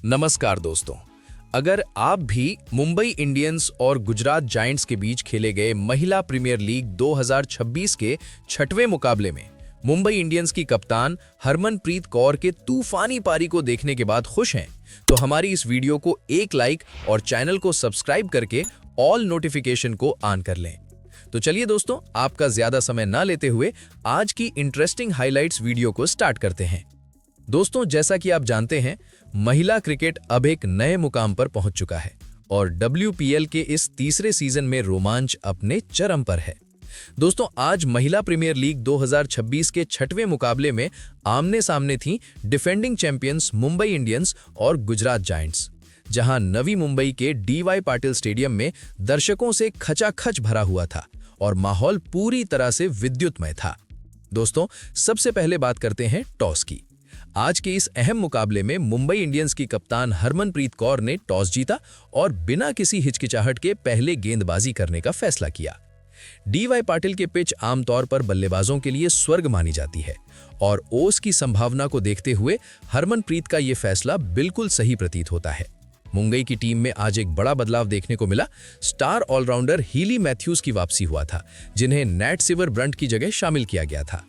नमस्कार दोस्तों। अगर आप भी मुंबई इंडियंस और गुजरात जायंट्स के बीच खेले गए महिला प्रीमियर लीग 2026 के छठवें मुकाबले में मुंबई इंडियंस की कप्तान हरमनप्रीत कौर के तूफानी पारी को देखने के बाद खुश हैं, तो हमारी इस वीडियो को एक लाइक और चैनल को सब्सक्राइब करके ऑल नोटिफिकेशन को ऑन कर लें। तो चलिए दोस्तों, आपका ज्यादा समय ना लेते हुए आज की इंटरेस्टिंग हाइलाइट्स वीडियो को स्टार्ट करते हैं। दोस्तों, जैसा कि आप जानते हैं, महिला क्रिकेट अब एक नए मुकाम पर पहुंच चुका है और WPL के इस तीसरे सीजन में रोमांच अपने चरम पर है। दोस्तों, आज महिला प्रीमियर लीग 2026 के छठवें मुकाबले में आमने सामने थी डिफेंडिंग चैंपियंस मुंबई इंडियंस और गुजरात जायंट्स, जहां नवी मुंबई के DY पाटिल स्टेडियम में दर्शकों से खचाखच भरा हुआ था और माहौल पूरी तरह से विद्युतमय था। दोस्तों, सबसे पहले बात करते हैं टॉस की। आज के इस अहम मुकाबले में मुंबई इंडियंस की कप्तान हरमनप्रीत कौर ने टॉस जीता और बिना किसी हिचकिचाहट के पहले गेंदबाजी करने का फैसला किया। DY पाटिल के पिच आमतौर पर बल्लेबाजों के लिए स्वर्ग मानी जाती है और ओस की संभावना को देखते हुए हरमनप्रीत का यह फैसला बिल्कुल सही प्रतीत होता है। मुंबई की टीम में आज एक बड़ा बदलाव देखने को मिला। स्टार ऑलराउंडर हीली मैथ्यूज की वापसी हुआ था, जिन्हें नैट सिवर ब्रंट की जगह शामिल किया गया था।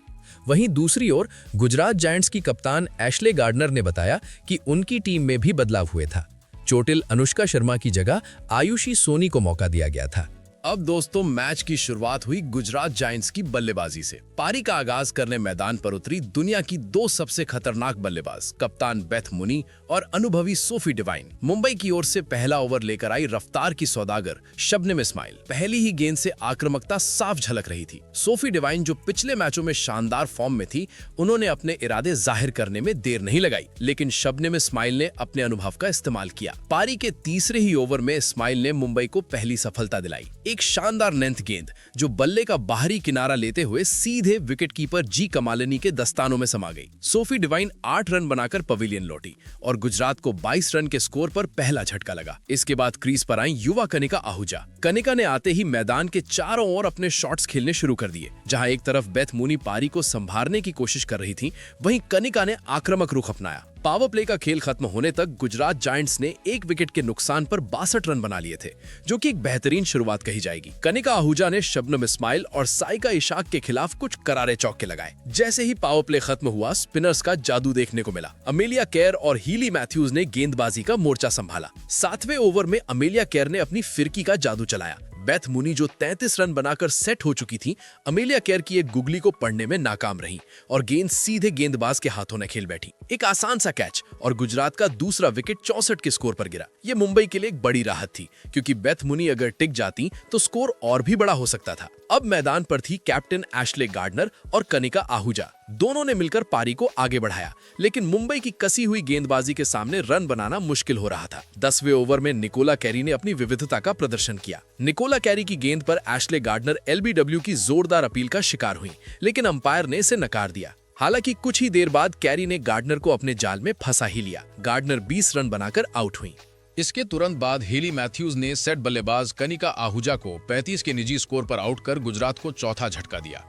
वहीं दूसरी ओर गुजरात जायंट्स की कप्तान एशले गार्डनर ने बताया कि उनकी टीम में भी बदलाव हुए था। चोटिल अनुष्का शर्मा की जगह आयुषी सोनी को मौका दिया गया था। अब दोस्तों, मैच की शुरुआत हुई गुजरात जायंट्स की बल्लेबाजी से। पारी का आगाज करने मैदान पर उतरी दुनिया की दो सबसे खतरनाक बल्लेबाज, कप्तान बेथ मुनी और अनुभवी सोफी डिवाइन। मुंबई की ओर से पहला ओवर लेकर आई रफ्तार की सौदागर शबनम इस्माइल। पहली ही गेंद से आक्रामकता साफ झलक रही थी। सोफी डिवाइन, जो पिछले मैचों में शानदार फॉर्म में थी, उन्होंने अपने इरादे जाहिर करने में देर नहीं लगाई, लेकिन शबनम इस्माइल ने अपने अनुभव का इस्तेमाल किया। पारी के तीसरे ही ओवर में इस्माइल ने मुंबई को पहली सफलता दिलाई। एक शानदार लेंथ गेंद जो बल्ले का बाहरी किनारा लेते हुए सीधे विकेटकीपर जी कमालिनी के दस्तानों में समा गई। सोफी डिवाइन 8 रन बनाकर पवेलियन लौटी और गुजरात को 22 रन के स्कोर पर पहला झटका लगा। इसके बाद क्रीज पर आई युवा कनिका आहूजा। कनिका ने आते ही मैदान के चारों ओर अपने शॉट्स खेलने शुरू कर दिए। जहां एक तरफ बेथ मुनी पारी को संभालने की कोशिश कर रही थी, वहीं कनिका ने आक्रामक रुख अपनाया। पावर प्ले का खेल खत्म होने तक गुजरात जायंट्स ने 1 विकेट के नुकसान पर 62 रन बना लिए थे, जो कि एक बेहतरीन शुरुआत कही जाएगी। कनिका आहूजा ने शबनम इस्माइल और साइका इशाक के खिलाफ कुछ करारे चौके लगाए। जैसे ही पावर प्ले खत्म हुआ, स्पिनर्स का जादू देखने को मिला। अमेलिया केर और हीली मैथ्यूज ने गेंदबाजी का मोर्चा संभाला। 7वें ओवर में अमेलिया केर ने अपनी फिरकी का जादू चलाया। बेथ मुनी, जो 33 रन बनाकर सेट हो चुकी थी, अमेलिया केर की एक गुगली को पढ़ने में नाकाम रही और गेंद सीधे गेंदबाज के हाथों में खेल बैठी। एक आसान सा कैच और गुजरात का दूसरा विकेट 64 के स्कोर पर गिरा। ये मुंबई के लिए एक बड़ी राहत थी, क्योंकि बेथ मुनी अगर टिक जाती तो स्कोर और भी बड़ा हो सकता था। अब मैदान पर थी कैप्टन एशले गार्डनर और कनिका आहूजा। दोनों ने मिलकर पारी को आगे बढ़ाया, लेकिन मुंबई की कसी हुई गेंदबाजी के सामने रन बनाना मुश्किल हो रहा था। 10वें ओवर में निकोला कैरी ने अपनी विविधता का प्रदर्शन किया। निकोला कैरी की गेंद पर एशले गार्डनर LBW की जोरदार अपील का शिकार हुई, लेकिन अंपायर ने इसे नकार दिया। हालांकि कुछ ही देर बाद कैरी ने गार्डनर को अपने जाल में फंसा ही लिया। गार्डनर 20 रन बनाकर आउट हुई। इसके तुरंत बाद हीली मैथ्यूज ने सेट बल्लेबाज कनिका आहूजा को 35 के निजी स्कोर पर आउट कर गुजरात को चौथा झटका दिया।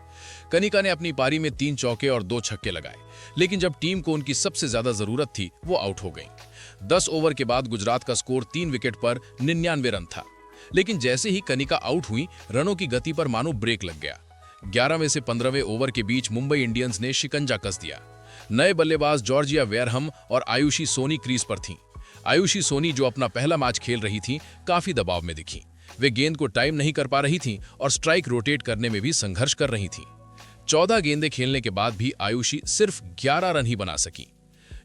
कनिका ने अपनी पारी में 3 चौके और 2 छक्के लगाए, लेकिन जब टीम को उनकी सबसे ज्यादा जरूरत थी, वो आउट हो गई। 10 ओवर के बाद गुजरात का स्कोर 3 विकेट पर 99 रन था, लेकिन जैसे ही कनिका आउट हुई, रनों की गति पर मानो ब्रेक लग गया। 11वें से 15वें ओवर के बीच मुंबई इंडियंस ने शिकंजा कस दिया। नए बल्लेबाज जॉर्जिया वेयरहम और आयुषी सोनी क्रीज पर थीं। आयुषी सोनी, जो अपना पहला मैच खेल रही थी, काफी दबाव में दिखी। वे गेंद को टाइम नहीं कर पा रही थीं और स्ट्राइक रोटेट करने में भी संघर्ष कर रही थीं। 14 गेंदें खेलने के बाद भी आयुषी सिर्फ 11 रन ही बना सकी।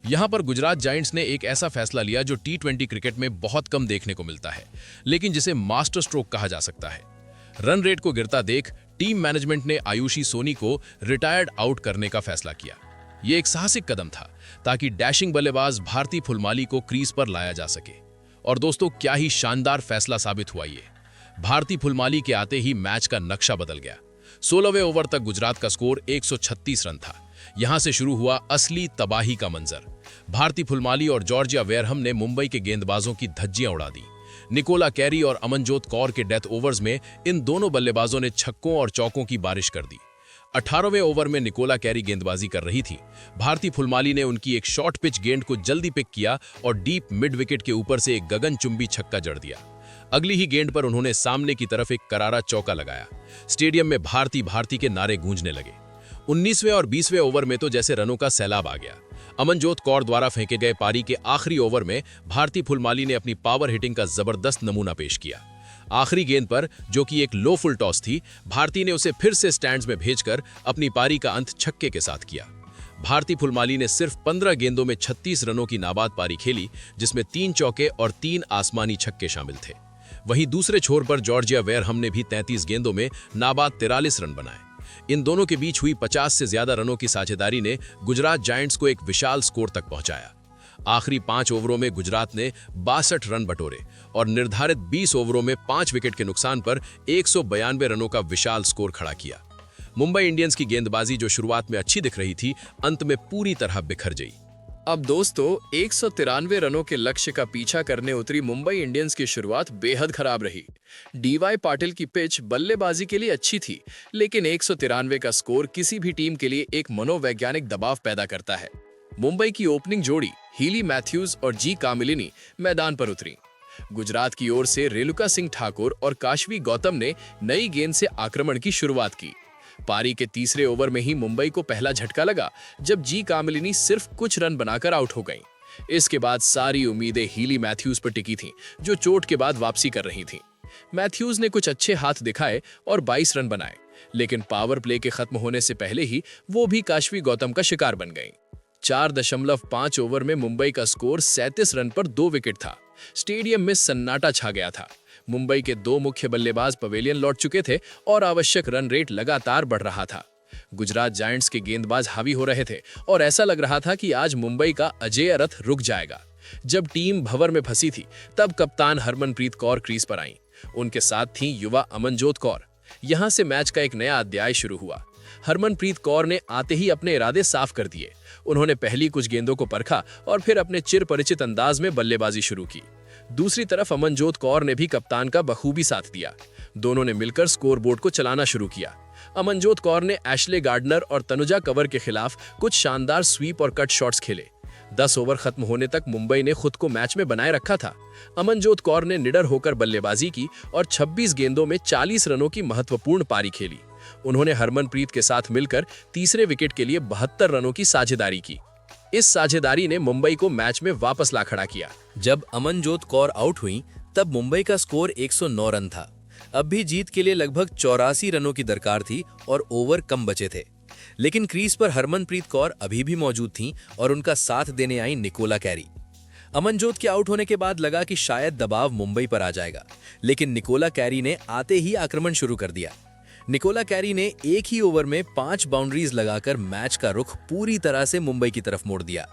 यहां पर गुजरात जायंट्स ने एक ऐसा फैसला लिया जो T20 क्रिकेट में बहुत कम देखने को मिलता है, लेकिन जिसे मास्टर स्ट्रोक कहा जा सकता है। रन रेट को गिरता देख टीम मैनेजमेंट ने आयुषी सोनी को रिटायर्ड आउट करने का फैसला किया। यह एक साहसिक कदम था, ताकि डैशिंग बल्लेबाज भारती फुलमाली को क्रीज पर लाया जा सके। और दोस्तों, क्या ही शानदार फैसला साबित हुआ ये। भारती फुलमाली के आते ही मैच का नक्शा बदल गया। 16वें ओवर तक गुजरात का स्कोर 136 रन था। यहां से शुरू हुआ असली तबाही का मंजर। भारती फुलमाली और जॉर्जिया वेयरहम ने मुंबई के गेंदबाजों की धज्जियां उड़ा दी। निकोला कैरी और अमनजोत कौर के डेथ ओवर्स में इन दोनों बल्लेबाजों ने छक्कों और चौकों की बारिश कर दी। 18वें ओवर में निकोला कैरी गेंदबाजी कर रही थी। भारती फुलमाली ने उनकी एक शॉर्ट पिच गेंद को जल्दी पिक किया और डीप मिड विकेट के ऊपर से एक गगनचुंबी छक्का जड़ दिया। अगली ही गेंद पर उन्होंने सामने की तरफ एक करारा चौका लगाया। स्टेडियम में भारती भारती के नारे गूंजने लगे। 19वें और 20वें ओवर में तो जैसे रनों का सैलाब आ गया। अमनजोत कौर द्वारा फेंके गए पारी के आखिरी ओवर में भारती फुलमाली ने अपनी पावर हिटिंग का जबरदस्त नमूना पेश किया। आखिरी गेंद पर, जो कि एक लो फुल टॉस थी, भारती ने उसे फिर से स्टैंड्स में भेजकर अपनी पारी का अंत छक्के के साथ किया। भारती फुलमाली ने सिर्फ 15 गेंदों में 36 रनों की नाबाद पारी खेली, जिसमें 3 चौके और 3 आसमानी छक्के शामिल थे। वहीं दूसरे छोर पर जॉर्जिया वेयरहम ने भी 33 गेंदों में नाबाद 43 रन बनाए। इन दोनों के बीच हुई 50 से ज्यादा रनों की साझेदारी ने गुजरात जायंट्स को एक विशाल स्कोर तक पहुंचाया। आखिरी 5 ओवरों में गुजरात ने 62 रन बटोरे और निर्धारित 20 ओवरों में 5 विकेट के नुकसान पर 192 रनों का विशाल स्कोर खड़ा किया। मुंबई इंडियंस की गेंदबाजी, जो शुरुआत में अच्छी दिख रही थी, अंत में पूरी तरह बिखर गई। अब दोस्तों, 193 रनों के लक्ष्य का पीछा करने उतरी मुंबई इंडियंस की शुरुआत बेहद खराब रही। डीवाई पाटिल की पिच बल्लेबाजी के लिए अच्छी थी, लेकिन 193 का स्कोर किसी भी टीम के लिए एक मनोवैज्ञानिक दबाव पैदा करता है। मुंबई की ओपनिंग जोड़ी हीली मैथ्यूज और जी कामिलिनी मैदान पर उतरी। गुजरात की ओर से रेणुका सिंह ठाकुर और काशवी गौतम ने नई गेंद से आक्रमण की शुरुआत की। पारी के तीसरे ओवर में ही मुंबई को पहला झटका लगा, जब जी कामिलिनी सिर्फ कुछ रन बनाकर आउट हो गईं। इसके बाद सारी उम्मीदें हीली मैथ्यूज पर टिकी थीं, जो चोट के बाद वापसी कर रही थीं। मैथ्यूज ने कुछ अच्छे हाथ दिखाए और 22 रन बनाए, लेकिन पावर प्ले के खत्म होने से पहले ही वो भी काशवी गौतम का शिकार बन गईं। 4.5 ओवर में मुंबई का स्कोर 37 रन पर 2 विकेट था। स्टेडियम में सन्नाटा छा गया था। मुंबई के 2 मुख्य बल्लेबाज पवेलियन लौट चुके थे और आवश्यक रन रेट लगातार बढ़ रहा था। गुजरात जायंट्स के गेंदबाज हावी हो रहे थे और ऐसा लग रहा था कि आज मुंबई का अजेय रथ रुक जाएगा। जब टीम भंवर में फंसी थी, तब कप्तान हरमनप्रीत कौर क्रीज पर आईं। उनके साथ थी युवा अमनजोत कौर। यहां से मैच का एक नया अध्याय शुरू हुआ। हरमनप्रीत कौर ने आते ही अपने इरादे साफ कर दिए। उन्होंने पहली कुछ गेंदों को परखा और फिर अपने चिर परिचित अंदाज में बल्लेबाजी शुरू की। दूसरी तरफ अमनजोत कौर ने भी कप्तान का बखूबी साथ दिया। दोनों ने मिलकर स्कोरबोर्ड को चलाना शुरू किया। अमनजोत कौर ने एशले गार्डनर और तनुजा कंवर के खिलाफ कुछ शानदार स्वीप और कट शॉट्स खेले। 10 ओवर खत्म होने तक मुंबई ने खुद को मैच में बनाए रखा था। अमनजोत कौर ने निडर होकर बल्लेबाजी की और 26 गेंदों में 40 रनों की महत्वपूर्ण पारी खेली। उन्होंने हरमनप्रीत के साथ मिलकर तीसरे विकेट के लिए 72 रनों की साझेदारी की। इस साझेदारी ने मुंबई को मैच में वापस ला खड़ा किया। जब अमनजोत कौर आउट हुई, तब मुंबई का स्कोर 109 रन था। अब भी जीत के लिए लगभग 84 रनों की दरकार थी और ओवर कम बचे थे। लेकिन क्रीज पर हरमनप्रीत कौर अभी भी मौजूद थीं और उनका साथ देने आई निकोला कैरी। अमनजोत के आउट होने के बाद लगा कि शायद दबाव मुंबई पर आ जाएगा, लेकिन निकोला कैरी ने आते ही आक्रमण शुरू कर दिया। निकोला कैरी ने एक ही ओवर में 5 बाउंड्रीज लगाकर मैच का रुख पूरी तरह से मुंबई की तरफ मोड़ दिया।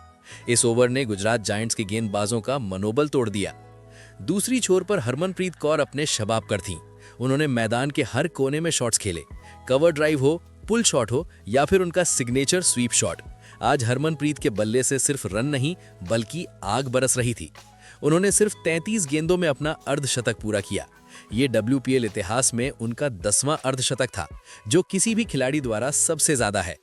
इस ओवर ने गुजरात जायंट्स के गेंदबाजों का मनोबल तोड़ दिया। दूसरी छोर पर हरमनप्रीत कौर अपने शबाब पर थीं। उन्होंने मैदान के हर कोने में शॉट्स खेले, कवर ड्राइव हो, पुल शॉट हो या फिर उनका सिग्नेचर स्वीप शॉट। आज हरमनप्रीत के बल्ले से सिर्फ रन नहीं, बल्कि आग बरस रही थी। उन्होंने सिर्फ 33 गेंदों में अपना अर्धशतक पूरा किया। ये WPL इतिहास में उनका 10वां अर्धशतक था, जो किसी भी खिलाड़ी द्वारा सबसे ज्यादा है।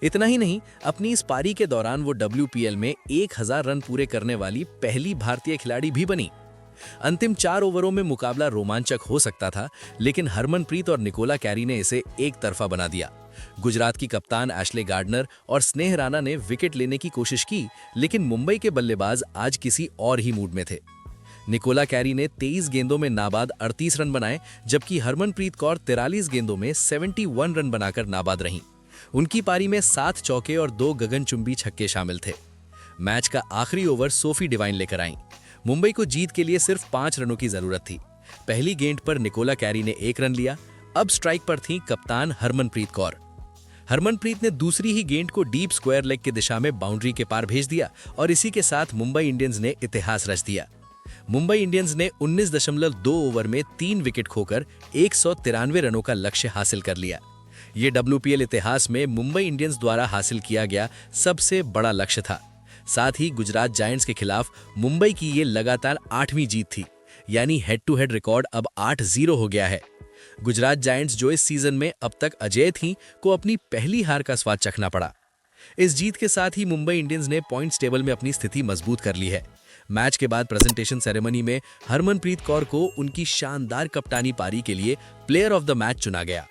इतना ही नहीं, अपनी इस पारी के दौरान वो WPL में 1000 रन पूरे करने वाली पहली भारतीय खिलाड़ी भी बनी। अंतिम 4 ओवरों में मुकाबला रोमांचक हो सकता था, लेकिन हरमनप्रीत और निकोला कैरी ने इसे एक तरफा बना दिया। गुजरात की कप्तान एशले गार्डनर और स्नेह राणा ने विकेट लेने की कोशिश की, लेकिन मुंबई के बल्लेबाज आज किसी और ही मूड में थे। निकोला कैरी ने 23 गेंदों में नाबाद 38 रन बनाए, जबकि हरमनप्रीत कौर 43 गेंदों में 71 रन बनाकर नाबाद रहीं। उनकी पारी में 7 चौके और 2 गगनचुंबी छक्के शामिल थे। मैच का आखिरी ओवर सोफी डिवाइन लेकर आईं। मुंबई को जीत के लिए सिर्फ 5 रनों की जरूरत थी। पहली गेंद पर निकोला कैरी ने 1 रन लिया। अब स्ट्राइक पर थी कप्तान हरमनप्रीत कौर। हरमनप्रीत ने दूसरी ही गेंद को डीप स्क्वायर लेग की दिशा में बाउंड्री के पार भेज दिया और इसी के साथ मुंबई इंडियंस ने इतिहास रच दिया। मुंबई इंडियंस ने 19.2 ओवर में 3 विकेट खोकर 193 रनों का लक्ष्य हासिल कर लिया। ये WPL इतिहास में मुंबई इंडियंस द्वारा हासिल किया गया सबसे बड़ा लक्ष्य था। साथ ही गुजरात जायंट्स के खिलाफ मुंबई की ये लगातार 8वीं जीत थी, यानी हेड टू हेड रिकॉर्ड अब 8-0 हो गया है। गुजरात जायंट्स, जो इस सीजन में अब तक अजेय थीं, को अपनी पहली हार का स्वाद चखना पड़ा। इस जीत के साथ ही मुंबई इंडियंस ने पॉइंट्स टेबल में अपनी स्थिति मजबूत कर ली है। मैच के बाद प्रेजेंटेशन सेरेमनी में हरमनप्रीत कौर को उनकी शानदार कप्तानी पारी के लिए प्लेयर ऑफ द मैच चुना गया।